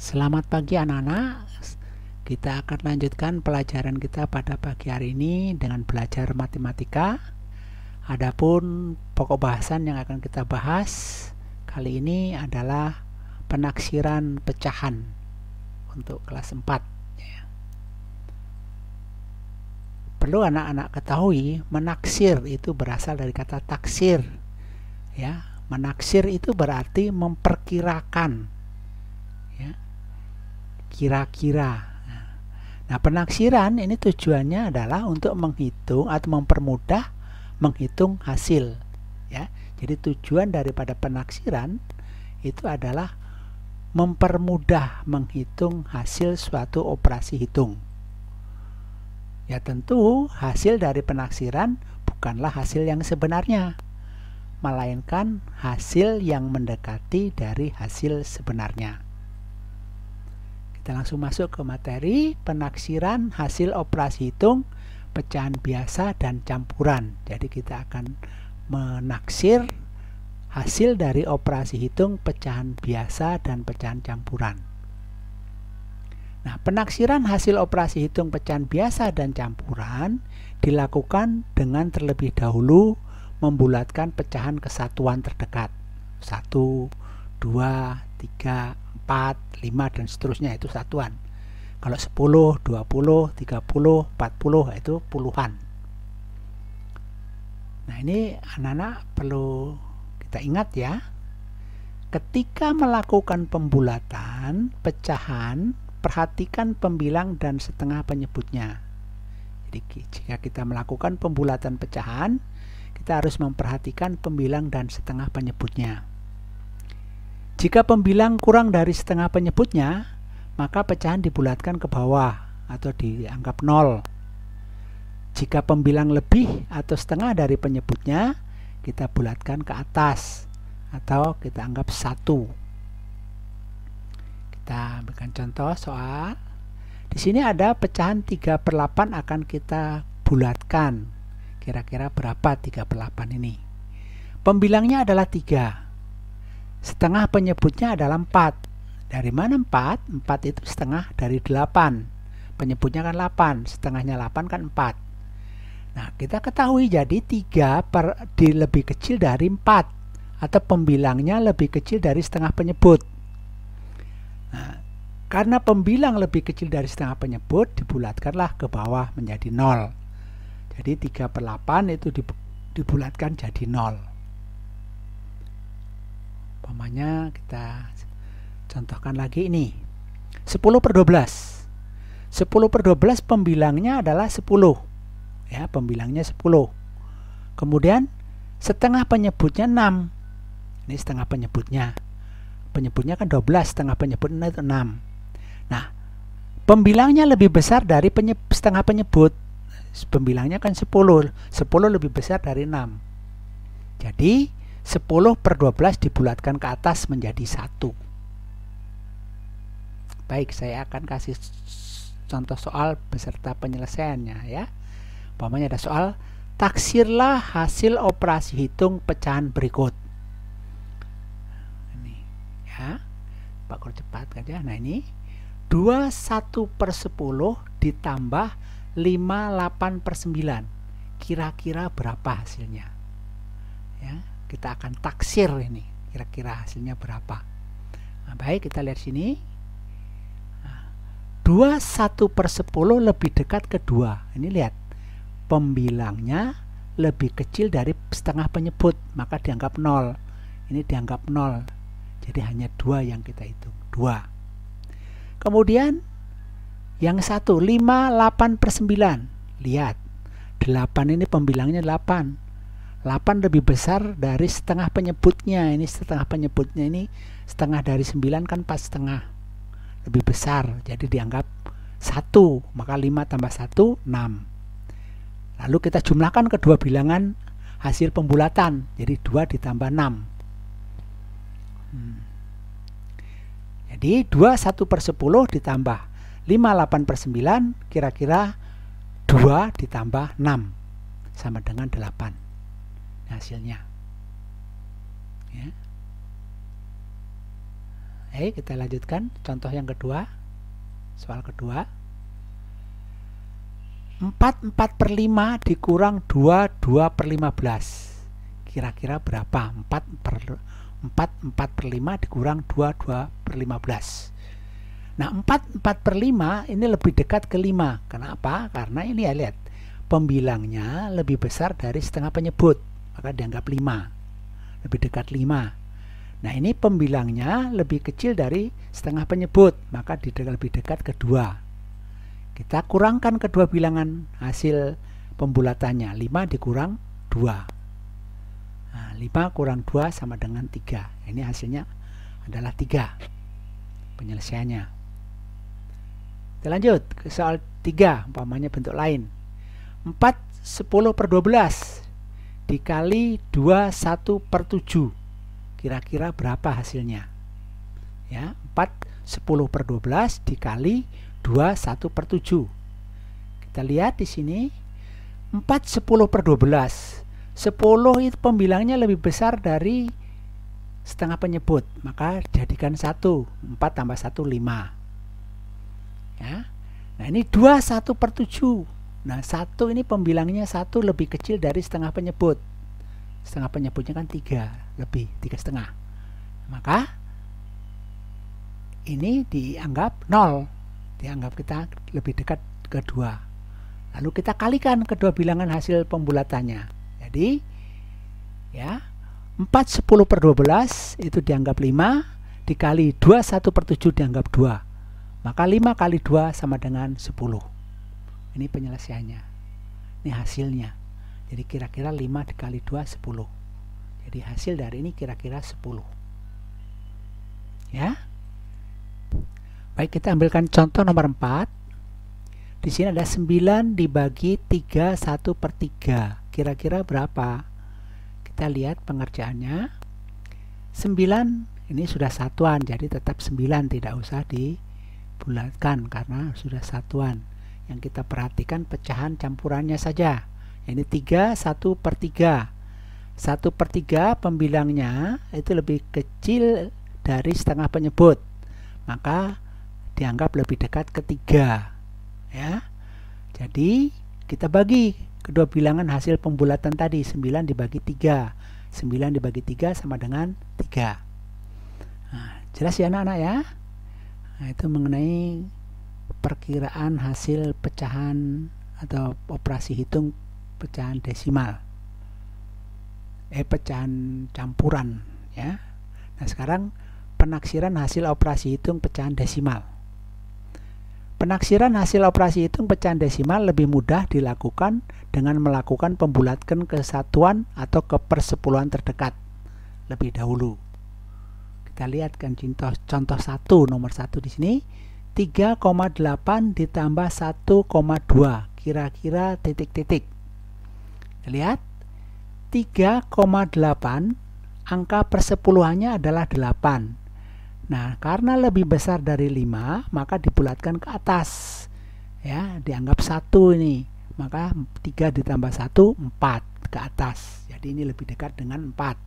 Selamat pagi anak-anak. Kita akan lanjutkan pelajaran kita pada pagi hari ini dengan belajar matematika. Adapun pokok bahasan yang akan kita bahas kali ini adalah penaksiran pecahan untuk kelas 4. Perlu anak-anak ketahui, menaksir itu berasal dari kata taksir. Ya, menaksir itu berarti memperkirakan. Ya. Kira-kira. Nah, penaksiran ini tujuannya adalah untuk menghitung atau mempermudah menghitung hasil. Ya, jadi tujuan daripada penaksiran itu adalah mempermudah menghitung hasil suatu operasi hitung. Ya, tentu hasil dari penaksiran bukanlah hasil yang sebenarnya, melainkan hasil yang mendekati dari hasil sebenarnya. Kita langsung masuk ke materi penaksiran hasil operasi hitung, pecahan biasa dan campuran. Jadi kita akan menaksir hasil dari operasi hitung, pecahan biasa dan pecahan campuran. Nah, penaksiran hasil operasi hitung pecahan biasa dan campuran dilakukan dengan terlebih dahulu membulatkan pecahan kesatuan terdekat. 1, 2, 3, 4, 5 dan seterusnya itu satuan. Kalau 10, 20, 30, 40 itu puluhan. Nah, ini anak-anak perlu kita ingat ya. Ketika melakukan pembulatan pecahan, perhatikan pembilang dan setengah penyebutnya. Jadi jika kita melakukan pembulatan pecahan, kita harus memperhatikan pembilang dan setengah penyebutnya. Jika pembilang kurang dari setengah penyebutnya, maka pecahan dibulatkan ke bawah atau dianggap 0. Jika pembilang lebih atau setengah dari penyebutnya, kita bulatkan ke atas atau kita anggap 1. Kita berikan contoh soal. Di sini ada pecahan 3/8 akan kita bulatkan. Kira-kira berapa 3/8 ini? Pembilangnya adalah 3. Setengah penyebutnya adalah 4. Dari mana 4? 4 itu setengah dari 8. Penyebutnya kan 8. Setengahnya 8 kan 4. Nah, kita ketahui jadi 3 lebih kecil dari 4. Atau pembilangnya lebih kecil dari setengah penyebut. Nah, karena pembilang lebih kecil dari setengah penyebut, dibulatkanlah ke bawah menjadi 0. Jadi 3/8 itu dibulatkan jadi 0. Umpamanya kita contohkan lagi ini. 10/12. 10/12 pembilangnya adalah 10. Ya, pembilangnya 10. Kemudian setengah penyebutnya 6. Ini setengah penyebutnya. Penyebutnya kan 12, setengah penyebutnya itu 6. Nah, pembilangnya lebih besar dari setengah penyebut. Pembilangnya kan 10. 10 lebih besar dari 6. Jadi 10/12 dibulatkan ke atas menjadi 1. Baik, saya akan kasih contoh soal beserta penyelesaiannya ya. Umpamanya ada soal, taksirlah hasil operasi hitung pecahan berikut. Ini ya, Pak Kur cepat aja. Nah, ini 21/10 ditambah 58/9. Kira-kira berapa hasilnya? Ya, kita akan taksir ini. Kira-kira hasilnya berapa? Nah, baik, kita lihat sini. 21/10 lebih dekat ke 2. Ini lihat. Pembilangnya lebih kecil dari setengah penyebut, maka dianggap 0. Ini dianggap 0. Jadi hanya 2 yang kita hitung. 2. Kemudian yang 1, 58/9. Lihat. 8 ini pembilangnya 8. 8 lebih besar dari setengah penyebutnya. Ini setengah penyebutnya ini setengah dari 9 kan pas setengah. Lebih besar. Jadi dianggap 1. Maka 5 tambah 1, 6. Lalu kita jumlahkan kedua bilangan hasil pembulatan. Jadi 2 ditambah 6. Jadi 21/10 ditambah 58/9, kira-kira 2 ditambah 6 sama dengan 8. Hasilnya. Ya. Ayo kita lanjutkan contoh yang kedua. Soal kedua. 4/5 dikurang 2/15. Kira-kira berapa? 4/5 dikurang 2/15. Nah, 4/5 ini lebih dekat ke 5. Kenapa? Karena ini ya, lihat, pembilangnya lebih besar dari setengah penyebut, maka dianggap 5. Lebih dekat 5. Nah, ini pembilangnya lebih kecil dari setengah penyebut, maka lebih dekat ke 2. Kita kurangkan kedua bilangan hasil pembulatannya. 5 dikurang 2. Nah, 5 kurang 2 sama dengan 3. Ini hasilnya adalah 3. Penyelesaiannya. Kita lanjut ke soal 3, umpamanya bentuk lain. 4/10/12 dikali 21/7. Kira-kira berapa hasilnya? Ya, 4/10/12 dikali 21/7. Kita lihat di sini 4/10/12. 10 itu pembilangnya lebih besar dari setengah penyebut, maka jadikan 1. 4 tambah 1 5. Ya. Nah, ini 21/7. Nah, 1 ini pembilangnya 1 lebih kecil dari setengah penyebut. Setengah penyebutnya kan 3 lebih, 3,5. Maka ini dianggap 0. Dianggap kita lebih dekat ke 2. Lalu kita kalikan kedua bilangan hasil pembulatannya. Jadi ya, 4/10/12 itu dianggap 5, dikali 21/7 dianggap 2. Maka 5 kali 2 sama dengan 10. Ini penyelesaiannya. Ini hasilnya. Jadi kira-kira 5 dikali 2 10. Jadi hasil dari ini kira-kira 10. Ya. Baik, kita ambilkan contoh nomor 4. Di sini ada 9 dibagi 3 1/3. Kira-kira berapa? Kita lihat pengerjaannya. 9 ini sudah satuan, jadi tetap 9, tidak usah dibulatkan karena sudah satuan. Yang kita perhatikan pecahan campurannya saja. Ini 3 1/3. 1/3 pembilangnya itu lebih kecil dari setengah penyebut, maka dianggap lebih dekat ke 3. Ya. Jadi kita bagi kedua bilangan hasil pembulatan tadi. 9 dibagi 3. 9 dibagi 3 sama dengan 3. Nah, jelas ya anak-anak ya. Nah, itu mengenai perkiraan hasil pecahan atau operasi hitung pecahan desimal. Pecahan campuran ya. Nah, sekarang penaksiran hasil operasi hitung pecahan desimal. Penaksiran hasil operasi hitung pecahan desimal lebih mudah dilakukan dengan melakukan pembulatan ke satuan atau ke persepuluhan terdekat lebih dahulu. Kita lihat kan contoh 1 nomor 1 di sini. 3,8 ditambah 1,2. Kira-kira titik-titik. Lihat 3,8 angka persepuluhannya adalah 8. Nah, karena lebih besar dari 5, maka dibulatkan ke atas. Ya, dianggap 1 ini. Maka 3 ditambah 1, 4 ke atas. Jadi ini lebih dekat dengan 4.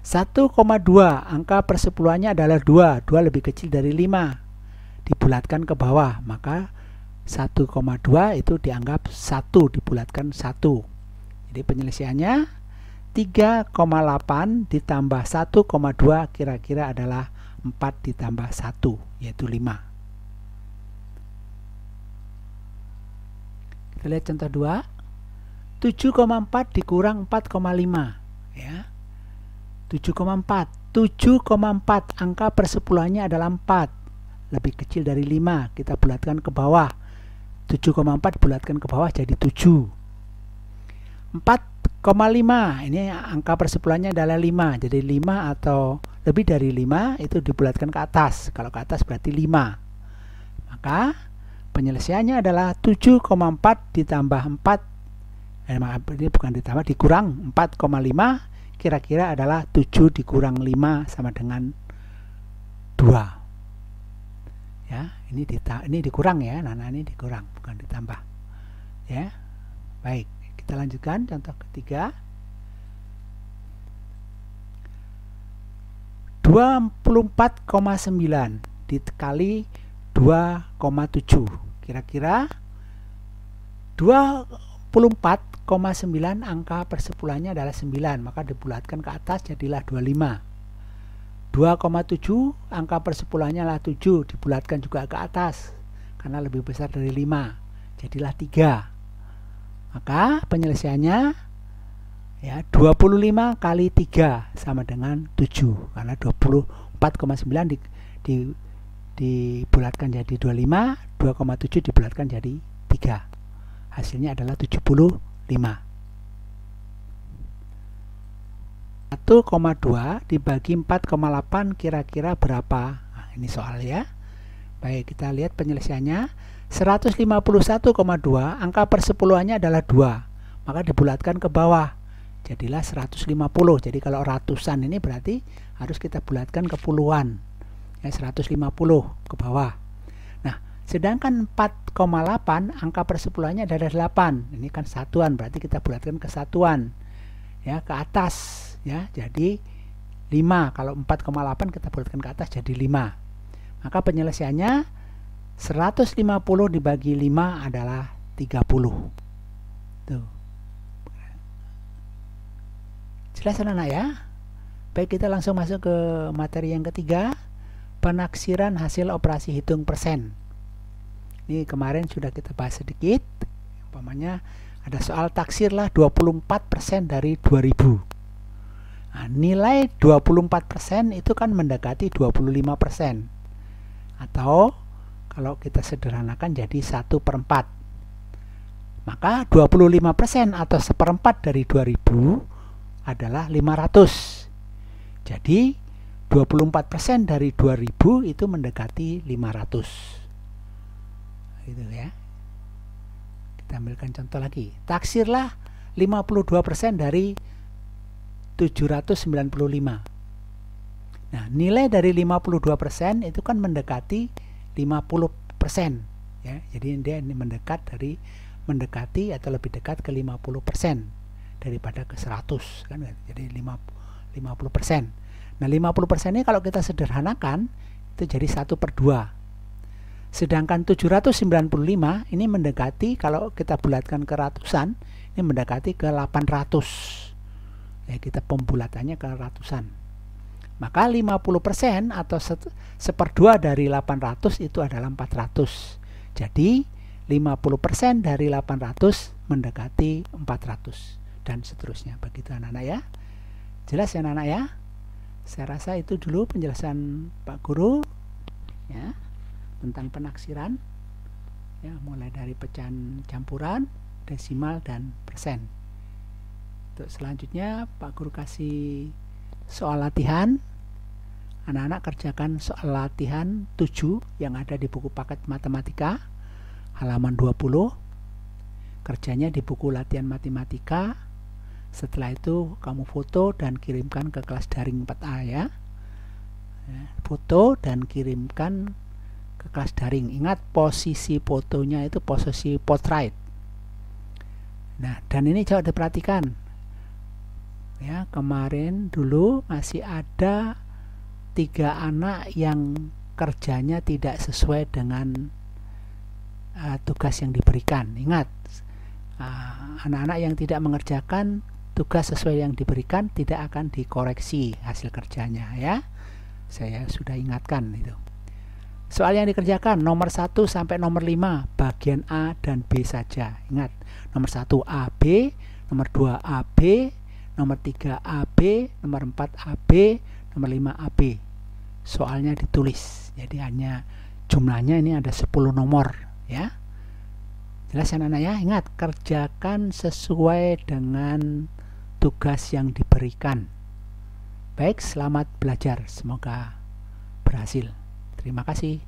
1,2 angka persepuluhannya adalah 2. 2 lebih kecil dari 5. Dibulatkan ke bawah, maka 1,2 itu dianggap 1, dibulatkan 1. Jadi penyelesaiannya 3,8 ditambah 1,2 kira-kira adalah 4 ditambah 1, yaitu 5. Kita lihat contoh 2. 7,4 dikurang 4,5. Ya. 7,4. 7,4 angka persepuluhannya adalah 4. Lebih kecil dari 5. Kita bulatkan ke bawah. 7,4 bulatkan ke bawah jadi 7. 4,5 ini angka persepuluhannya adalah 5. Jadi 5 atau lebih dari 5 itu dibulatkan ke atas. Kalau ke atas berarti 5. Maka penyelesaiannya adalah 7,4 ditambah 4. Ini bukan ditambah, dikurang 4,5. Kira-kira adalah 7 dikurang 5 sama dengan 2. Ya, ini dikurang ya. Nah, ini dikurang, bukan ditambah. Ya. Baik, kita lanjutkan contoh ketiga. 24,9 dikali 2,7. Kira-kira 24,9 angka persepuluhannya adalah 9, maka dibulatkan ke atas jadilah 25. 2,7 angka persepuluhannya adalah 7, dibulatkan juga ke atas karena lebih besar dari 5, jadilah 3. Maka penyelesaiannya ya 25 kali 3 sama dengan 7, karena 24,9 dibulatkan jadi 25, 2,7 dibulatkan jadi 3. Hasilnya adalah 75. 1,2 dibagi 4,8 kira-kira berapa? Nah, ini soal ya. Baik, kita lihat penyelesaiannya. 151,2 angka persepuluhannya adalah 2, maka dibulatkan ke bawah jadilah 150. Jadi kalau ratusan ini berarti harus kita bulatkan ke puluhan ya, 150 ke bawah. Nah, sedangkan 4,8 angka persepuluhannya adalah 8, ini kan satuan, berarti kita bulatkan ke satuan ya, ke atas ya, jadi 5. Kalau 4,8 kita bulatkan ke atas jadi 5. Maka penyelesaiannya 150 dibagi 5 adalah 30. Tuh. Jelas anak-anak ya? Baik, kita langsung masuk ke materi yang ketiga, penaksiran hasil operasi hitung persen. Ini kemarin sudah kita bahas sedikit. Umpamanya ada soal taksirlah 24% dari 2000. Nah, nilai 24% itu kan mendekati 25%. Atau kalau kita sederhanakan jadi 1/4. Maka 25% atau 1/4 dari 2000 adalah 500. Jadi 24% dari 2000 itu mendekati 500. Gitu ya. Kita ambilkan contoh lagi. Taksirlah 52% dari 795. Nah, nilai dari 52% itu kan mendekati 50% ya. Jadi dia ini mendekati atau lebih dekat ke 50% daripada ke 100 kan. Jadi 50%. Nah, 50% ini kalau kita sederhanakan itu jadi 1/2. Sedangkan 795 ini mendekati, kalau kita bulatkan ke ratusan, ini mendekati ke 800. Ya, kita pembulatannya ke ratusan. Maka 50% atau 1/2 dari 800 itu adalah 400. Jadi 50% dari 800 mendekati 400 dan seterusnya. Begitu anak-anak ya. Jelas ya anak-anak ya? Saya rasa itu dulu penjelasan Pak Guru ya tentang penaksiran ya, mulai dari pecahan campuran, desimal dan persen. Untuk selanjutnya Pak Guru kasih soal latihan. Anak-anak kerjakan soal latihan 7 yang ada di buku paket matematika halaman 20. Kerjanya di buku latihan matematika. Setelah itu kamu foto dan kirimkan ke kelas daring 4A ya. Foto dan kirimkan ke kelas daring. Ingat posisi fotonya itu posisi portrait. Nah, dan ini coba diperhatikan. Ya, kemarin dulu masih ada 3 anak yang kerjanya tidak sesuai dengan tugas yang diberikan. Ingat, anak-anak yang tidak mengerjakan tugas sesuai yang diberikan tidak akan dikoreksi hasil kerjanya ya. Saya sudah ingatkan itu. Soal yang dikerjakan nomor 1 sampai nomor 5 bagian A dan B saja. Ingat, nomor 1 AB, nomor 2 AB, nomor 3 AB, nomor 4 AB, nomor 5 AB. Soalnya ditulis. Jadi hanya jumlahnya ini ada 10 nomor ya. Jelas anak-anak ya? Ingat, kerjakan sesuai dengan tugas yang diberikan. Baik, selamat belajar. Semoga berhasil. Terima kasih.